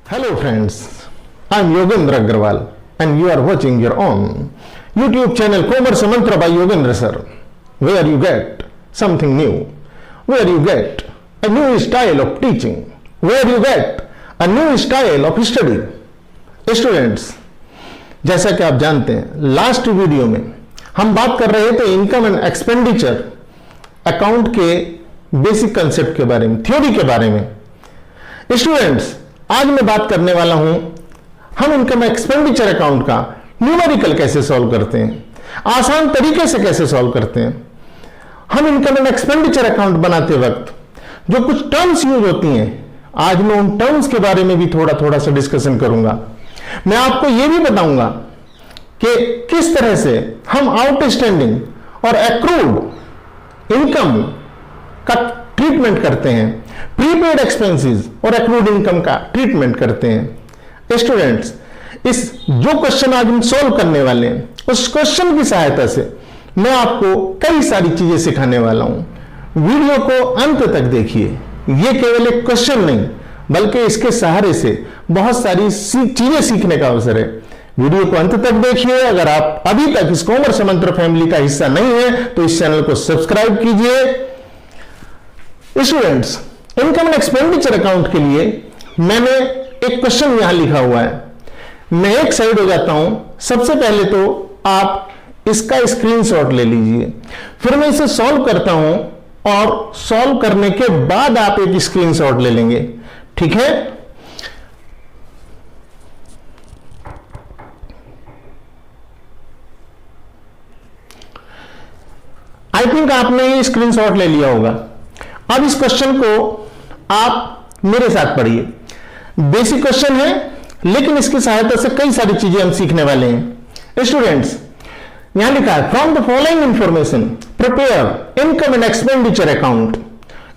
Hello friends, I am Yogendra Agarwal and you are watching your own YouTube channel Commerce Mantra by Yogendra sir, where you get something new, where you get a new style of teaching, where you get a new style of study. Students, जैसा कि आप जानते हैं last video में हम बात कर रहे थे इनकम एंड एक्सपेंडिचर अकाउंट के बेसिक कंसेप्ट के बारे में, थ्योरी के बारे में। स्टूडेंट्स, आज मैं बात करने वाला हूं हम इनकम एक्सपेंडिचर अकाउंट का न्यूमेरिकल कैसे सॉल्व करते हैं, आसान तरीके से कैसे सॉल्व करते हैं। हम इनकम एंड एक्सपेंडिचर अकाउंट बनाते वक्त जो कुछ टर्म्स यूज होती हैं, आज मैं उन टर्म्स के बारे में भी थोड़ा सा डिस्कशन करूंगा। मैं आपको यह भी बताऊंगा कि किस तरह से हम आउटस्टैंडिंग और एक्रूड इनकम का ट्रीटमेंट करते हैं, प्रीपेड एक्सपेंसेस और एक्रूड इनकम का ट्रीटमेंट करते हैं। स्टूडेंट्स, इस जो क्वेश्चन आज हम सोल्व करने वाले हैं उस क्वेश्चन की सहायता से मैं आपको कई सारी चीजें सिखाने वाला हूं। वीडियो को अंत तक देखिए, यह केवल एक क्वेश्चन नहीं बल्कि इसके सहारे से बहुत सारी चीजें सीखने का अवसर है। वीडियो को अंत तक देखिए। अगर आप अभी तक इस कॉमर्स मंत्र फैमिली का हिस्सा नहीं है तो इस चैनल को सब्सक्राइब कीजिए। Students, income and expenditure account के लिए मैंने एक क्वेश्चन यहां लिखा हुआ है। मैं एक साइड हो जाता हूं। सबसे पहले तो आप इसका स्क्रीनशॉट ले लीजिए, फिर मैं इसे सॉल्व करता हूं और सॉल्व करने के बाद आप एक स्क्रीनशॉट ले लेंगे, ठीक है? आई थिंक आपने ये स्क्रीनशॉट ले लिया होगा। अब इस क्वेश्चन को आप मेरे साथ पढ़िए। बेसिक क्वेश्चन है लेकिन इसकी सहायता से कई सारी चीजें हम सीखने वाले हैं। स्टूडेंट्स, यहां लिखा है from the following information prepare income and expenditure account.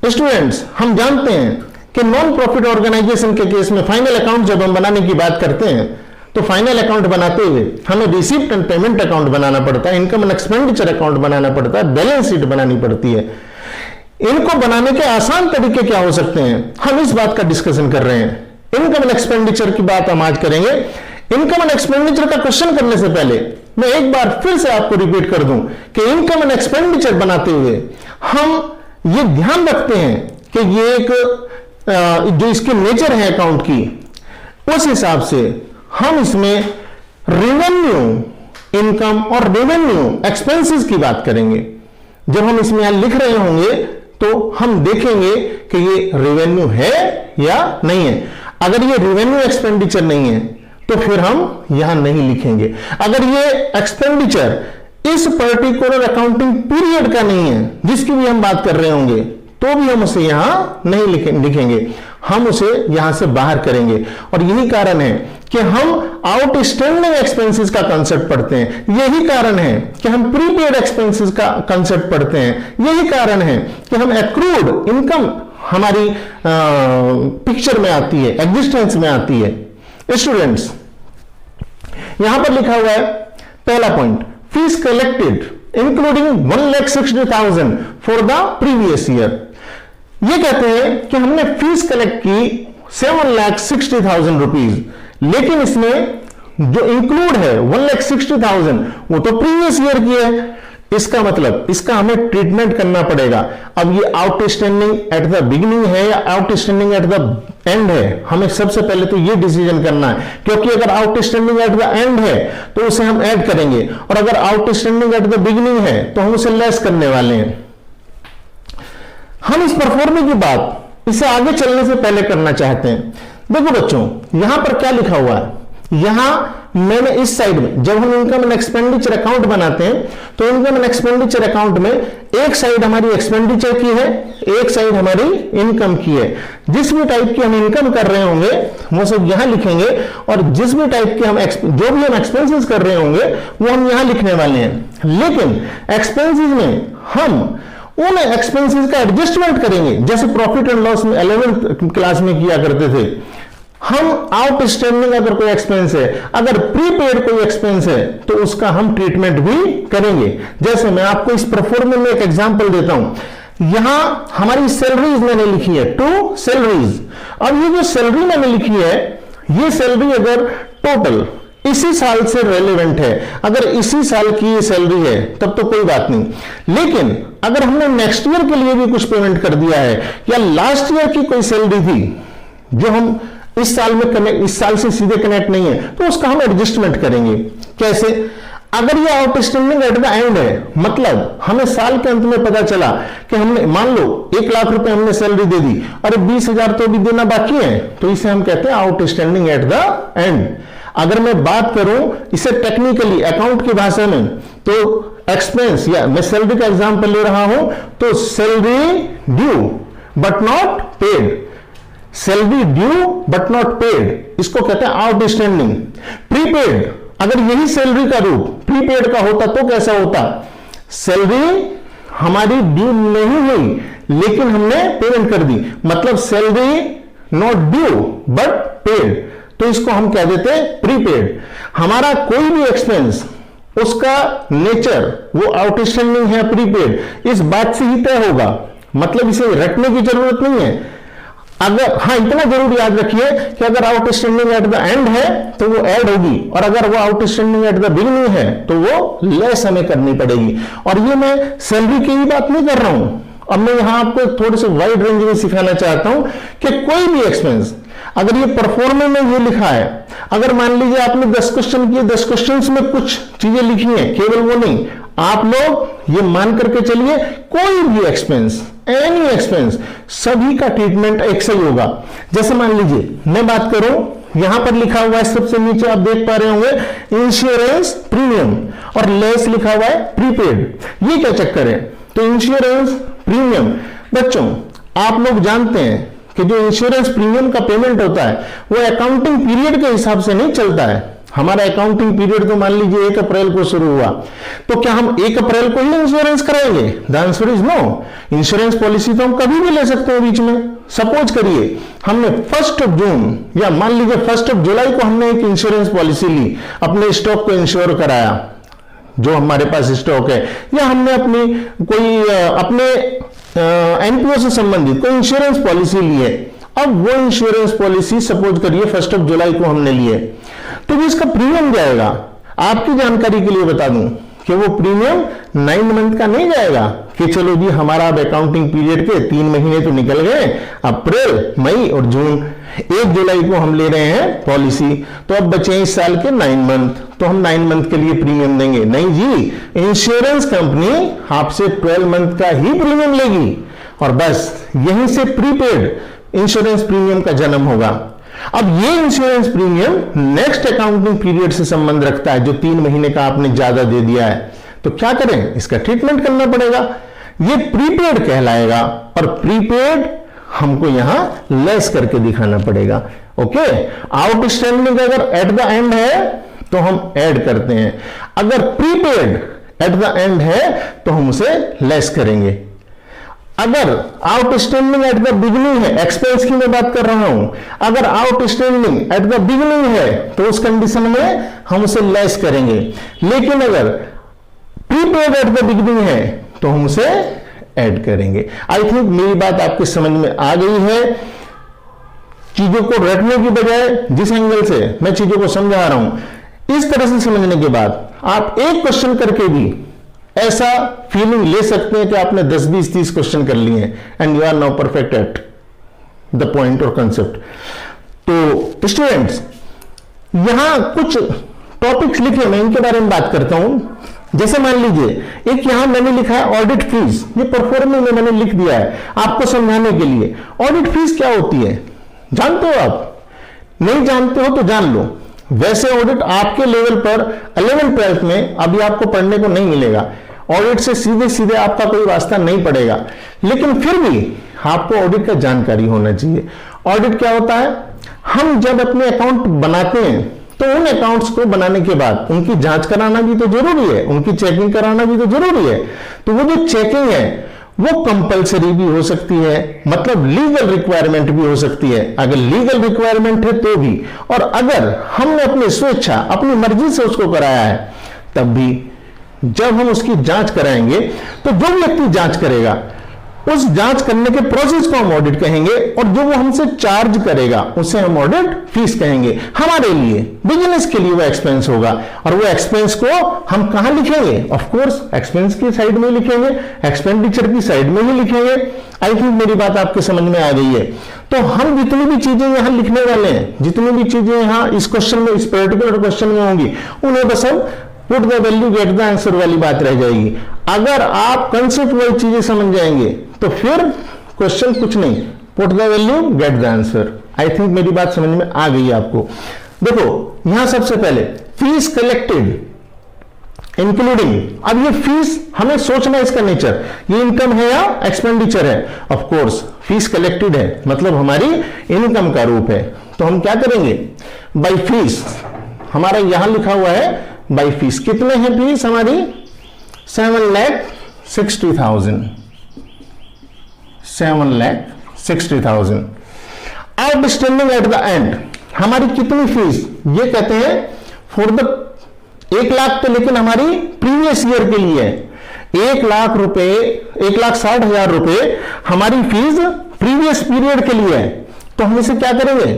Students, हम जानते हैं कि नॉन प्रॉफिट ऑर्गेनाइजेशन के केस में फाइनल अकाउंट जब हम बनाने की बात करते हैं तो फाइनल अकाउंट बनाते हुए हमें रिसीप्ट एंड पेमेंट अकाउंट बनाना पड़ता है, इनकम एंड एक्सपेंडिचर अकाउंट बनाना पड़ता है, बैलेंस शीट बनानी पड़ती है। इनको बनाने के आसान तरीके क्या हो सकते हैं, हम इस बात का डिस्कशन कर रहे हैं। इनकम एंड एक्सपेंडिचर की बात हम आज करेंगे। इनकम एंड एक्सपेंडिचर का क्वेश्चन करने से पहले मैं एक बार फिर से आपको रिपीट कर दूं कि इनकम एंड एक्सपेंडिचर बनाते हुए हम ये ध्यान रखते हैं कि ये एक जो इसके नेचर है अकाउंट की, उस हिसाब से हम इसमें रेवेन्यू इनकम और रेवेन्यू एक्सपेंसेस की बात करेंगे। जब हम इसमें यहां लिख रहे होंगे तो हम देखेंगे कि ये रेवेन्यू है या नहीं है। अगर ये रेवेन्यू एक्सपेंडिचर नहीं है तो फिर हम यहां नहीं लिखेंगे। अगर ये एक्सपेंडिचर इस पर्टिकुलर अकाउंटिंग पीरियड का नहीं है जिसकी भी हम बात कर रहे होंगे तो भी हम उसे यहां नहीं लिखेंगे, हम उसे यहां से बाहर करेंगे। और यही कारण है कि हम आउटस्टैंडिंग एक्सपेंसेस का कंसेप्ट पढ़ते हैं, यही कारण है कि हम प्रीपेड एक्सपेंसेस का कंसेप्ट पढ़ते हैं, यही कारण है कि हम एक्रूड इनकम हमारी पिक्चर में आती है, एग्जिस्टेंस में आती है। स्टूडेंट्स, यहां पर लिखा हुआ है पहला point, fees collected including 1,60,000 for the previous year. ये कहते हैं कि हमने फीस कलेक्ट की 7,60,000 रुपीज, लेकिन इसमें जो इंक्लूड है 1,60,000 वो तो प्रीवियस ईयर की है। इसका मतलब इसका हमें ट्रीटमेंट करना पड़ेगा। अब ये आउटस्टैंडिंग एट द बिगिनिंग है या आउटस्टैंडिंग एट द एंड है, हमें सबसे पहले तो ये डिसीजन करना है, क्योंकि अगर आउटस्टैंडिंग एट द एंड है तो उसे हम ऐड करेंगे और अगर आउटस्टैंडिंग एट द बिगिनिंग है तो हम उसे लेस करने वाले हैं। हम इस परफॉर्मे की बात इसे आगे चलने से पहले करना चाहते हैं। देखो बच्चों, यहां पर क्या लिखा हुआ है, यहां मैंने इस साइड में जब हम इनकम एंड एक्सपेंडिचर अकाउंट बनाते हैं तो इनकम एंड एक्सपेंडिचर अकाउंट में एक साइड हमारी एक्सपेंडिचर की है, एक साइड हमारी इनकम की है। जिस भी टाइप की हम इनकम कर रहे होंगे वो सब यहां लिखेंगे और जिस भी टाइप के हम जो भी हम एक्सपेंसेस कर रहे होंगे वो हम यहां लिखने वाले हैं। लेकिन एक्सपेंसेस में हम उन एक्सपेंसेस का एडजस्टमेंट करेंगे जैसे प्रॉफिट एंड लॉस में 11th क्लास में किया करते थे। हम आउटस्टैंडिंग अगर कोई एक्सपेंस है, अगर प्रीपेड कोई एक्सपेंस है तो उसका हम ट्रीटमेंट भी करेंगे। जैसे मैं आपको इस परफॉर्मेंस में एक एग्जांपल देता हूं। यहां हमारी सैलरीज मैंने लिखी है, 2 सैलरीज। अब ये जो सैलरी मैंने लिखी है ये सैलरी अगर टोटल इसी साल से रेलेवेंट है, अगर इसी साल की ये सैलरी है तब तो कोई बात नहीं। लेकिन अगर हमने नेक्स्ट ईयर के लिए भी कुछ पेमेंट कर दिया है या लास्ट ईयर की कोई सैलरी थी जो हम इस साल में कनेक्ट, इस साल से सीधे कनेक्ट नहीं है, तो उसका हम एडजस्टमेंट करेंगे। कैसे? अगर ये आउटस्टैंडिंग एट द एंड है, मतलब हमें साल के अंत में पता चला कि हमने मान लो 1 लाख रुपए हमने सैलरी दे दी, अरे 20,000 तो भी देना बाकी है, तो इसे हम कहते हैं आउटस्टैंडिंग एट द एंड। अगर मैं बात करूं इसे टेक्निकली अकाउंट की भाषा में, तो एक्सपेंस या मैं सैलरी का एग्जांपल ले रहा हूं, तो salary due but not paid, salary due but not paid, इसको कहते हैं आउटस्टैंडिंग। प्रीपेड, अगर यही सैलरी का रूप प्रीपेड का होता तो कैसा होता? सैलरी हमारी ड्यू नहीं हुई लेकिन हमने पेमेंट कर दी, मतलब salary not due but paid, तो इसको हम कह देते हैं प्रीपेड। हमारा कोई भी एक्सपेंस, उसका नेचर वो आउटस्टैंडिंग है प्रीपेड, इस बात से ही तय होगा, मतलब इसे रटने की जरूरत नहीं है। अगर हाँ, इतना जरूर याद रखिए कि अगर आउटस्टैंडिंग एट द एंड है तो वो ऐड होगी, और अगर वो आउटस्टैंडिंग एट द बिगिनिंग है तो वो लेस हमें करनी पड़ेगी। और ये मैं सैलरी की ही बात नहीं कर रहा हूं, अब मैं यहां आपको थोड़े से वाइड रेंज में सिखाना चाहता हूं कि कोई भी एक्सपेंस, अगर ये परफॉर्मे में ये लिखा है, अगर मान लीजिए आपने 10 क्वेश्चन किए, 10 क्वेश्चन में कुछ चीजें लिखी हैं, केवल वो नहीं, आप लोग ये मान करके चलिए कोई भी एक्सपेंस, एनी एक्सपेंस, सभी का ट्रीटमेंट एक सही होगा। जैसे मान लीजिए मैं बात करूं, यहां पर लिखा हुआ है सबसे नीचे आप देख पा रहे होंगे इंश्योरेंस प्रीमियम, और लेस लिखा हुआ है प्रीपेड। ये क्या चक्कर है? तो इंश्योरेंस प्रीमियम, बच्चों आप लोग जानते हैं कि जो इंश्योरेंस प्रीमियम का पेमेंट होता है वो अकाउंटिंग पीरियड के हिसाब से नहीं चलता है। हमारा अकाउंटिंग पीरियड तो मान लीजिए 1 अप्रैल को शुरू हुआ, तो क्या हम 1 अप्रैल को ही इंश्योरेंस कराएंगे? The answer is no. Insurance policy तो हम कभी भी ले सकते हैं बीच में। सपोज करिए हमने 1 जून या मान लीजिए 1 जुलाई को हमने एक इंश्योरेंस पॉलिसी ली, अपने स्टॉक को इंश्योर कराया जो हमारे पास स्टॉक है, या हमने अपनी कोई अपने एनपीओ से संबंधित कोई इंश्योरेंस पॉलिसी ली है। अब वो इंश्योरेंस पॉलिसी सपोज करिए 1 जुलाई को हमने ली है, तो भी इसका प्रीमियम जाएगा। आपकी जानकारी के लिए बता दूं कि वो प्रीमियम 9 मंथ का नहीं जाएगा कि चलो जी हमारा अब अकाउंटिंग पीरियड के 3 महीने तो निकल गए, अप्रैल, मई और जून, 1 जुलाई को हम ले रहे हैं पॉलिसी, तो अब बचे इस साल के 9 मंथ, तो हम 9 मंथ के लिए प्रीमियम देंगे। नहीं जी, इंश्योरेंस कंपनी आपसे 12 मंथ का ही प्रीमियम लेगी, और बस यहीं से प्रीपेड इंश्योरेंस प्रीमियम का जन्म होगा। अब ये insurance premium next accounting period से संबंध रखता है, जो 3 महीने का आपने ज्यादा दे दिया है, तो क्या करें? इसका ट्रीटमेंट करना पड़ेगा, ये प्रीपेड कहलाएगा, और प्रीपेड हमको यहां लेस करके दिखाना पड़ेगा। ओके, आउटस्टैंडिंग अगर एट द एंड है तो हम ऐड करते हैं, अगर प्रीपेड एट द एंड है तो हम उसे लेस करेंगे। अगर आउटस्टैंडिंग एट द बिगिनिंग है, एक्सपेंस की मैं बात कर रहा हूं, अगर आउटस्टैंडिंग एट द बिगिनिंग है तो उस कंडीशन में हम उसे लेस करेंगे, लेकिन अगर प्रीपेड एट द बिगिनिंग है तो हम उसे ऐड करेंगे। आई थिंक मेरी बात आपके समझ में आ गई है। चीजों को रटने की बजाय जिस एंगल से मैं चीजों को समझा रहा हूं, इस तरह से समझने के बाद आप एक क्वेश्चन करके भी ऐसा फीलिंग ले सकते हैं कि आपने 10, 20, 30 क्वेश्चन कर लिए हैं, and you are now perfect at the point और कंसेप्ट। तो स्टूडेंट्स, यहां कुछ टॉपिक्स लिखे, मैं इनके बारे में बात करता हूं। जैसे मान लीजिए एक यहां मैंने लिखा है ऑडिट फीस, ये परफॉर्मेंस में मैंने लिख दिया है आपको समझाने के लिए। ऑडिट फीस क्या होती है जानते हो आप? नहीं जानते हो तो जान लो। वैसे ऑडिट आपके लेवल पर 11th 12th में अभी आपको पढ़ने को नहीं मिलेगा, ऑडिट से सीधे सीधे आपका कोई वास्ता नहीं पड़ेगा, लेकिन फिर भी आपको ऑडिट का जानकारी होना चाहिए। ऑडिट क्या होता है? हम जब अपने अकाउंट बनाते हैं तो उन अकाउंट्स को बनाने के बाद उनकी जांच कराना भी तो जरूरी है, उनकी चेकिंग कराना भी तो जरूरी है। तो वो जो चेकिंग है वो कंपलसरी भी हो सकती है, मतलब लीगल रिक्वायरमेंट भी हो सकती है। अगर लीगल रिक्वायरमेंट है तो भी, और अगर हमने अपनी स्वेच्छा अपनी मर्जी से उसको कराया है तब भी। जब हम उसकी जांच कराएंगे तो जो व्यक्ति जांच करेगा उस जांच करने के प्रोसेस को हम ऑडिट कहेंगे, और जो वो हमसे चार्ज करेगा उसे हम ऑडिट फीस कहेंगे। हमारे लिए, बिजनेस के लिए वो एक्सपेंस होगा, और वो एक्सपेंस को हम कहां लिखेंगे? ऑफ कोर्स एक्सपेंस की साइड में लिखेंगे, एक्सपेंडिचर की साइड में ही लिखेंगे। आई थिंक मेरी बात आपके समझ में आ गई है। तो हम जितनी भी चीजें यहां लिखने वाले हैं, जितनी भी चीजें यहां इस क्वेश्चन में, इस पर्टिकुलर क्वेश्चन में होंगी, उन्हें बस हम put the value get the answer वाली बात रह जाएगी। अगर आप कंसेप्ट वाइज चीजें समझ जाएंगे तो फिर क्वेश्चन कुछ नहीं, put the value get the answer. I think मेरी बात समझ में आ गई आपको। देखो यहां सबसे पहले फीस कलेक्टेड इंक्लूडिंग, अब ये फीस हमें सोचना है इसका नेचर, ये इनकम है या एक्सपेंडिचर है? ऑफ कोर्स फीस कलेक्टेड है, मतलब हमारी इनकम का रूप है। तो हम क्या करेंगे? बाई फीस, हमारा यहां लिखा हुआ है बाई फीस। कितने हैं फीस हमारी? 7,60,000, 7,60,000। आउटस्टैंडिंग एट द एंड हमारी कितनी फीस? ये कहते हैं फॉर द 1 लाख, तो लेकिन हमारी प्रीवियस ईयर के लिए 1 लाख रुपए, 1,60,000 रुपए हमारी फीस प्रीवियस पीरियड के लिए है। तो हम इसे क्या करेंगे?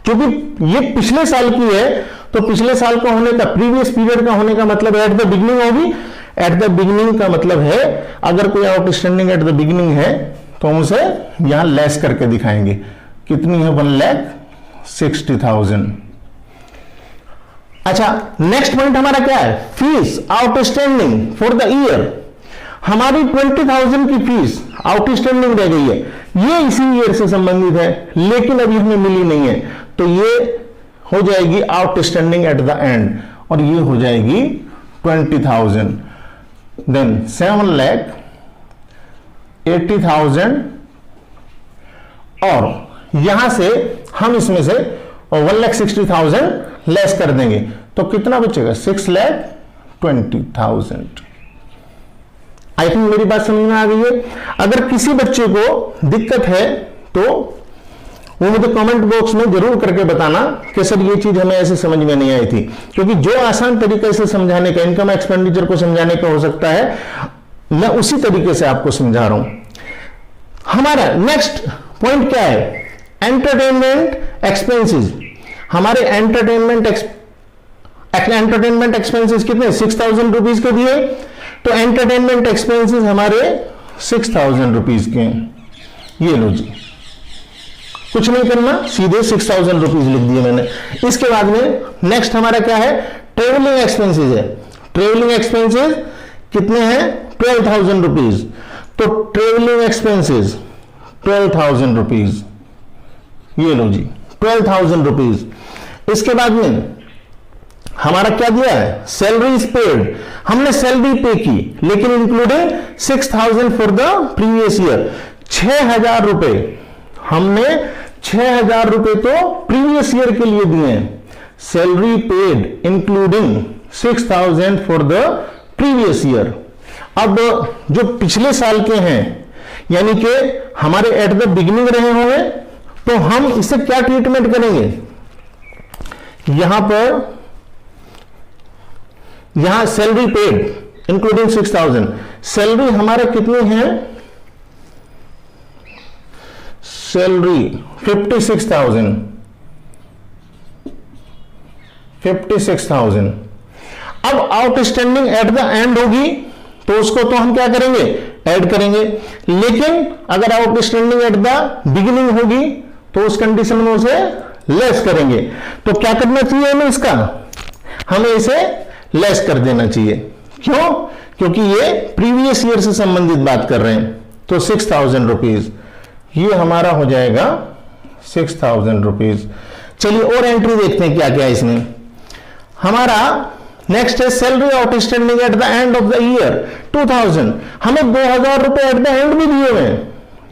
क्योंकि ये पिछले साल की है, तो पिछले साल का होने का, प्रीवियस पीरियड का होने का मतलब एट द बिगिनिंग होगी। एट द बिगिनिंग का मतलब है अगर कोई आउटस्टैंडिंग एट द बिगिनिंग है तो हम उसे यहां लेस करके दिखाएंगे। कितनी है? 1,60,000। अच्छा, नेक्स्ट पॉइंट हमारा क्या है? Fees outstanding for the year. हमारी 20,000 की फीस आउटस्टैंडिंग रह गई है, ये इसी ईयर से संबंधित है, लेकिन अभी हमें मिली नहीं है, तो ये हो जाएगी आउटस्टैंडिंग एट द एंड, और ये हो जाएगी 20,000। देन 7,80,000, और यहां से हम इसमें से 1,60,000 लेस कर देंगे, तो कितना बचेगा? 6,20,000। आई थिंक मेरी बात समझ में आ गई है। अगर किसी बच्चे को दिक्कत है तो वो मुझे कमेंट बॉक्स में जरूर करके बताना कि सर ये चीज हमें ऐसे समझ में नहीं आई थी, क्योंकि जो आसान तरीके से समझाने का, इनकम एक्सपेंडिचर को समझाने का हो सकता है, मैं उसी तरीके से आपको समझा रहा हूं। हमारा नेक्स्ट पॉइंट क्या है? Entertainment expenses. हमारे एंटरटेनमेंट एक्सपेंसेस कितने? 6,000 रुपीज के दिए, तो एंटरटेनमेंट एक्सपेंसेस हमारे 6,000 रुपीज के। ये लो जी, कुछ नहीं करना, सीधे 6,000 रुपीज लिख दिए मैंने। इसके बाद में नेक्स्ट हमारा क्या है? ट्रेवलिंग एक्सपेंसेस है। ट्रेवलिंग एक्सपेंसेस कितने हैं? 12,000 रुपीज। तो ट्रेवलिंग एक्सपेंसेस 12,000 रुपीज, ये लो जी 12,000 रुपीज। इसके बाद में हमारा क्या दिया है? Salaries paid. हमने सैलरी पे की, लेकिन including 6,000 for the previous year. 6,000 रुपए हमने 6,000 रुपए तो प्रीवियस ईयर के लिए दिए हैं। Salary paid including 6,000 for the previous year. अब जो पिछले साल के हैं, यानी कि हमारे एट द बिगिनिंग रहे होंगे, तो हम इसे क्या ट्रीटमेंट करेंगे? यहां पर, यहां सैलरी पेड इंक्लूडिंग 6,000, सैलरी हमारे कितनी है? सैलरी 56,000, 56,000। अब आउटस्टैंडिंग एट द एंड होगी, तो उसको तो हम क्या करेंगे? ऐड करेंगे। लेकिन अगर आउटस्टैंडिंग एट द बिगिनिंग होगी तो उस कंडीशन में उसे लेस करेंगे। तो क्या करना चाहिए हमें? इसका हमें इसे लेस कर देना चाहिए। क्यों? क्योंकि ये प्रीवियस ईयर से संबंधित बात कर रहे हैं। तो 6,000 रुपीज, ये हमारा हो जाएगा 6,000 रुपीज। चलिए और एंट्री देखते हैं क्या क्या इसमें। हमारा नेक्स्ट है salary outstanding at the end of the year 2,000। हमें 2,000 रुपए एट द एंड भी दिए हुए,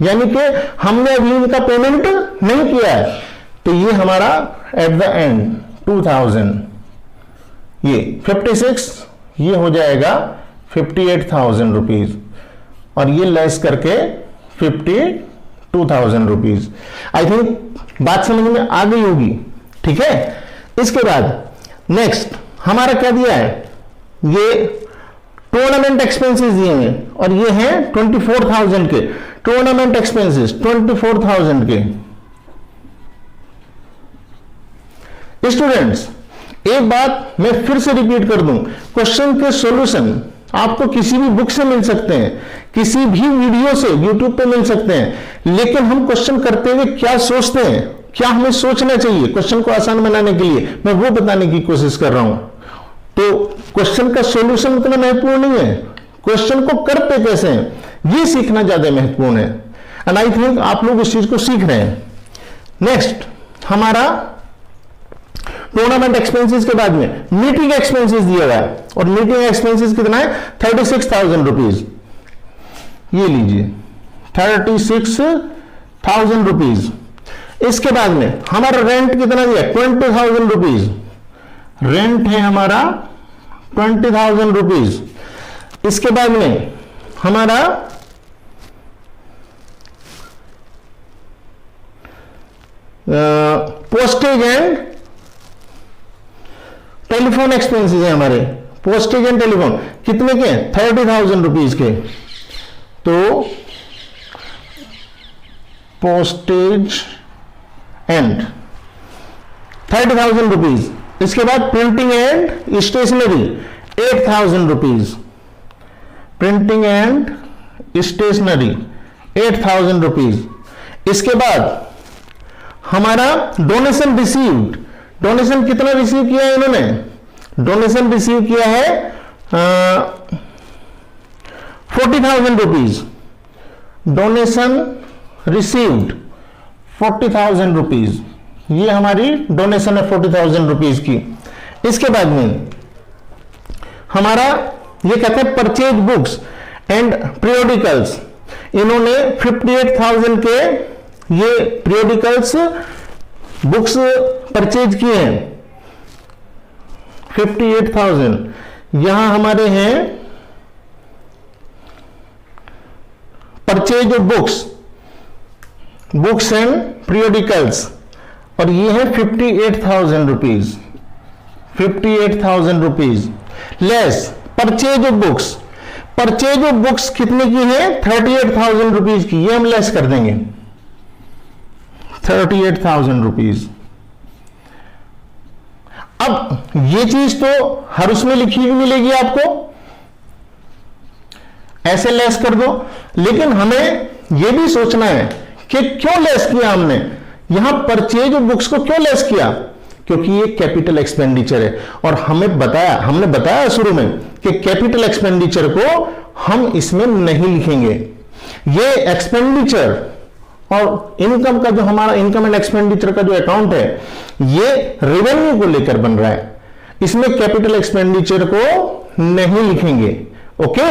यानी कि हमने अभी इनका पेमेंट नहीं किया है, तो ये हमारा एट द एंड 2,000, ये 56, ये हो जाएगा 58,000 रुपीज, और ये लेस करके 52,000 रुपीज। आई थिंक बात समझ में आ गई होगी। ठीक है, इसके बाद नेक्स्ट हमारा क्या दिया है? ये टूर्नामेंट एक्सपेंसेस दिए हैं और ये हैं 24,000 के टूर्नामेंट एक्सपेंसेस, 24,000 के। स्टूडेंट्स एक बात मैं फिर से रिपीट कर दूं, क्वेश्चन के सॉल्यूशन आपको किसी भी बुक से मिल सकते हैं, किसी भी वीडियो से यूट्यूब पे मिल सकते हैं, लेकिन हम क्वेश्चन करते हुए क्या सोचते हैं, क्या हमें सोचना चाहिए क्वेश्चन को आसान बनाने के लिए, मैं वो बताने की कोशिश कर रहा हूं। तो क्वेश्चन का सॉल्यूशन उतना महत्वपूर्ण नहीं है, क्वेश्चन को करते कैसे हैं ये सीखना ज्यादा महत्वपूर्ण है। एंड आई थिंक आप लोग इस चीज को सीख रहे हैं। नेक्स्ट हमारा टूर्नामेंट एक्सपेंसेस के बाद में मीटिंग एक्सपेंसेस दिया गया है और मीटिंग एक्सपेंसेस कितना है 36,000 रुपीज। ये लीजिए 36,000 रुपीज। इसके बाद में हमारा रेंट कितना दिया 20,000 रुपीज। रेंट है हमारा 20,000 रुपीज। इसके बाद में हमारा पोस्टेज एंड टेलीफोन एक्सपेंसेस है हमारे, पोस्टेज एंड टेलीफोन कितने के 30,000 रुपीज के। तो पोस्टेज एंड 30,000 रुपीज। इसके बाद printing and stationery 8,000 rupees. Printing and stationery 8,000 rupees. इसके बाद हमारा डोनेशन रिसीव्ड, डोनेशन कितना रिसीव किया है इन्होंने, डोनेशन रिसीव किया है 40,000 रुपीज। डोनेशन रिसीव्ड 40,000 रुपीज, ये हमारी डोनेशन है 40,000 रुपीज की। इसके बाद में हमारा ये कहते हैं परचेज बुक्स एंड पीरियोडिकल्स, इन्होंने 58,000 के ये पीरियोडिकल्स बुक्स परचेज किए हैं 58,000। यहां हमारे हैं purchase of books, books and periodicals, और ये है 58,000 rupees. 58,000 rupees less purchase of books, purchase of books कितने की है 38,000 रुपीज की, ये हम लेस कर देंगे 38,000 रुपीज। अब ये चीज तो हर उसमें लिखी हुई मिलेगी आपको, ऐसे लेस कर दो, लेकिन हमें यह भी सोचना है कि क्यों लेस किया हमने, यहां परचेज ऑफ बुक्स को क्यों लेस किया, क्योंकि ये कैपिटल एक्सपेंडिचर है और हमने बताया शुरू में कि कैपिटल एक्सपेंडिचर को हम इसमें नहीं लिखेंगे। ये एक्सपेंडिचर और इनकम का जो हमारा इनकम एंड एक्सपेंडिचर का जो अकाउंट है ये रेवेन्यू को लेकर बन रहा है, इसमें कैपिटल एक्सपेंडिचर को नहीं लिखेंगे। ओके,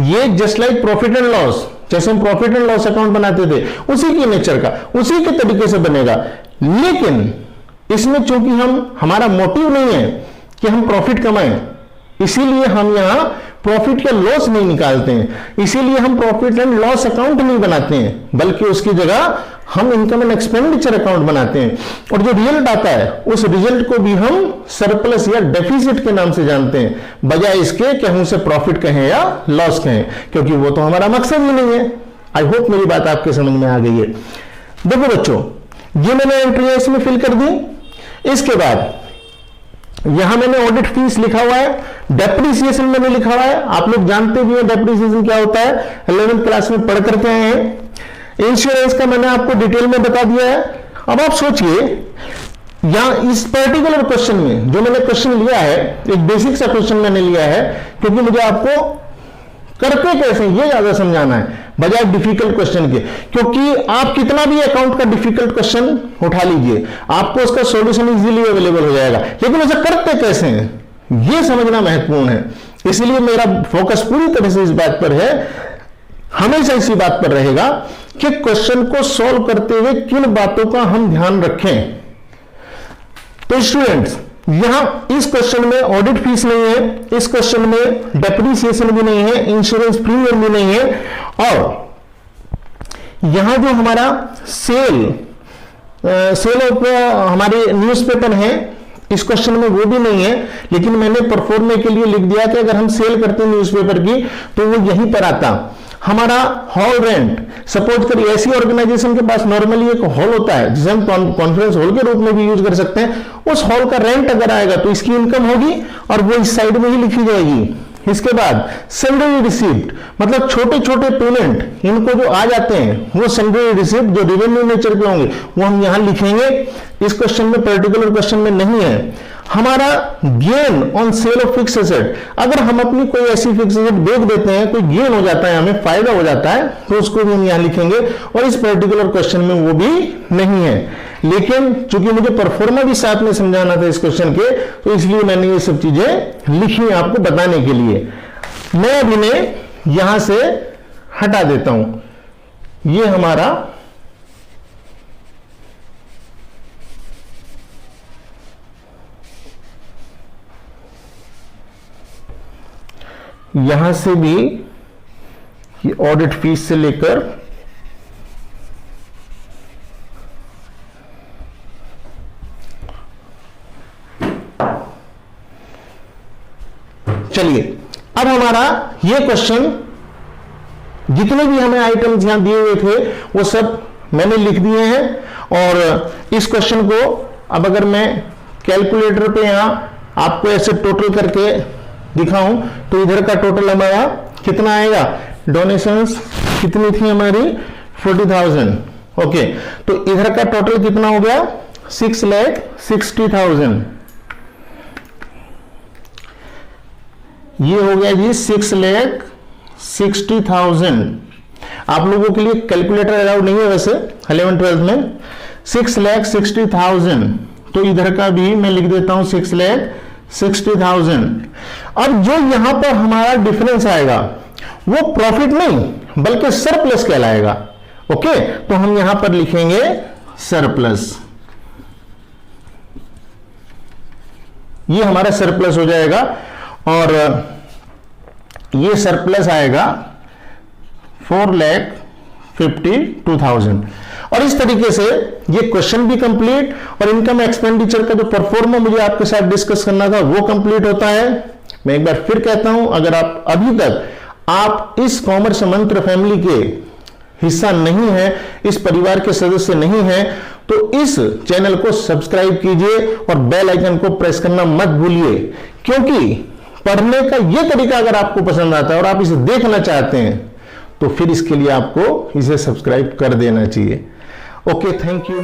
ये just like profit and loss, जैसे हम प्रॉफिट एंड लॉस अकाउंट बनाते थे उसी की नेचर का, उसी के तरीके से बनेगा। लेकिन इसमें चूंकि हमारा मोटिव नहीं है कि हम प्रॉफिट कमाएं, इसीलिए हम यहां प्रॉफिट या लॉस नहीं निकालते हैं, इसीलिए हम प्रॉफिट एंड लॉस अकाउंट नहीं बनाते हैं, बल्कि उसकी जगह हम इनकम एंड एक्सपेंडिचर अकाउंट बनाते हैं। और जो रिजल्ट आता है उस रिजल्ट को भी हम सरप्लस या डेफिसिट के नाम से जानते हैं, बजाय इसके कि हम उसे प्रॉफिट कहें या लॉस कहें, क्योंकि वो तो हमारा मकसद ही नहीं है। आई होप मेरी बात आपके समझ में आ गई है। देखो बच्चों, ये मैंने एंट्री इसमें फिल कर दी। इसके बाद यहां मैंने ऑडिट फीस लिखा हुआ है, डेप्रिसिएशन मैंने लिखा हुआ है, आप लोग जानते भी हैं डेप्रिसिएशन क्या होता है, 11th क्लास में पढ़ करके आए हैं। इंश्योरेंस का मैंने आपको डिटेल में बता दिया है। अब आप सोचिए यहां इस पर्टिकुलर क्वेश्चन में जो मैंने क्वेश्चन लिया है, एक बेसिक सा क्वेश्चन मैंने लिया है, क्योंकि मुझे आपको करते कैसे ये ज्यादा समझाना है बजाय डिफिकल्ट क्वेश्चन के, क्योंकि आप कितना भी अकाउंट का डिफिकल्ट क्वेश्चन उठा लीजिए आपको उसका सॉल्यूशन इजीली अवेलेबल हो जाएगा, लेकिन उसे करते कैसे हैं ये समझना महत्वपूर्ण है। इसलिए मेरा फोकस पूरी तरह से इस बात पर है, हमेशा इसी बात पर रहेगा कि क्वेश्चन को सॉल्व करते हुए किन बातों का हम ध्यान रखें। तो स्टूडेंट्स, यहां इस क्वेश्चन में ऑडिट फीस नहीं है, इस क्वेश्चन में डेप्रिसिएशन भी नहीं है, इंश्योरेंस प्रीमियम भी नहीं है, और यहां जो हमारा सेल ऑफ हमारे न्यूज़पेपर है इस क्वेश्चन में वो भी नहीं है, लेकिन मैंने परफॉर्मे के लिए लिख दिया कि अगर हम सेल करते हैं न्यूज़पेपर की तो वो यहीं पर आता। हमारा हॉल रेंट, सपोज करिए ऐसी ऑर्गेनाइजेशन के पास नॉर्मली एक हॉल होता है जिसे हम कॉन्फ्रेंस हॉल के रूप में भी यूज कर सकते हैं, उस हॉल का रेंट अगर आएगा तो इसकी इनकम होगी और वो इस साइड में ही लिखी जाएगी। इसके बाद सैलरी रिसीप्ट, मतलब छोटे छोटे पेमेंट इनको जो आ जाते हैं वो सैलरी रिसीप्ट जो रेवेन्यू नेचर के होंगे वो हम यहां लिखेंगे। इस क्वेश्चन में, पर्टिकुलर क्वेश्चन में नहीं है। हमारा gain on sale of fix asset, अगर हम अपनी कोई ऐसी फिक्स एसेट बेच देते हैं, कोई गेन हो जाता है, हमें फायदा हो जाता है, तो उसको भी हम यहां लिखेंगे। और इस पर्टिकुलर क्वेश्चन में वो भी नहीं है, लेकिन चूंकि मुझे परफॉर्मा भी साथ में समझाना था इस क्वेश्चन के, तो इसलिए मैंने ये सब चीजें लिखी आपको बताने के लिए। मैं अब इन्हें यहां से हटा देता हूं। ये हमारा यहां से भी ये ऑडिट फीस से लेकर चलिए, अब हमारा ये क्वेश्चन जितने भी हमें आइटम्स यहां दिए हुए थे वो सब मैंने लिख दिए हैं। और इस क्वेश्चन को अब अगर मैं कैलकुलेटर पे यहां आपको ऐसे टोटल करके दिखाऊं तो इधर का टोटल हमारा कितना आएगा, डोनेशंस कितनी थी हमारी 40,000। ओके, तो इधर का टोटल कितना हो गया 6,60,000। ये हो गया जी 6,60,000। आप लोगों के लिए कैलकुलेटर अलाउड नहीं है वैसे 11th-12th में। 6,60,000, तो इधर का भी मैं लिख देता हूं 6,60,000। अब जो यहां पर हमारा डिफरेंस आएगा वो प्रॉफिट नहीं बल्कि सरप्लस कहलाएगा। ओके, तो हम यहां पर लिखेंगे सरप्लस। ये हमारा सरप्लस हो जाएगा और ये सरप्लस आएगा 4,52,000। और इस तरीके से ये क्वेश्चन भी कंप्लीट और इनकम एक्सपेंडिचर का जो परफॉर्मा मुझे आपके साथ डिस्कस करना था वो कंप्लीट होता है। मैं एक बार फिर कहता हूं, अगर आप अभी तक आप इस कॉमर्स मंत्र फैमिली के हिस्सा नहीं है, इस परिवार के सदस्य नहीं है, तो इस चैनल को सब्सक्राइब कीजिए और बेल आइकन को प्रेस करना मत भूलिए, क्योंकि पढ़ने का यह तरीका अगर आपको पसंद आता है और आप इसे देखना चाहते हैं तो फिर इसके लिए आपको इसे सब्सक्राइब कर देना चाहिए। Okay, thank you.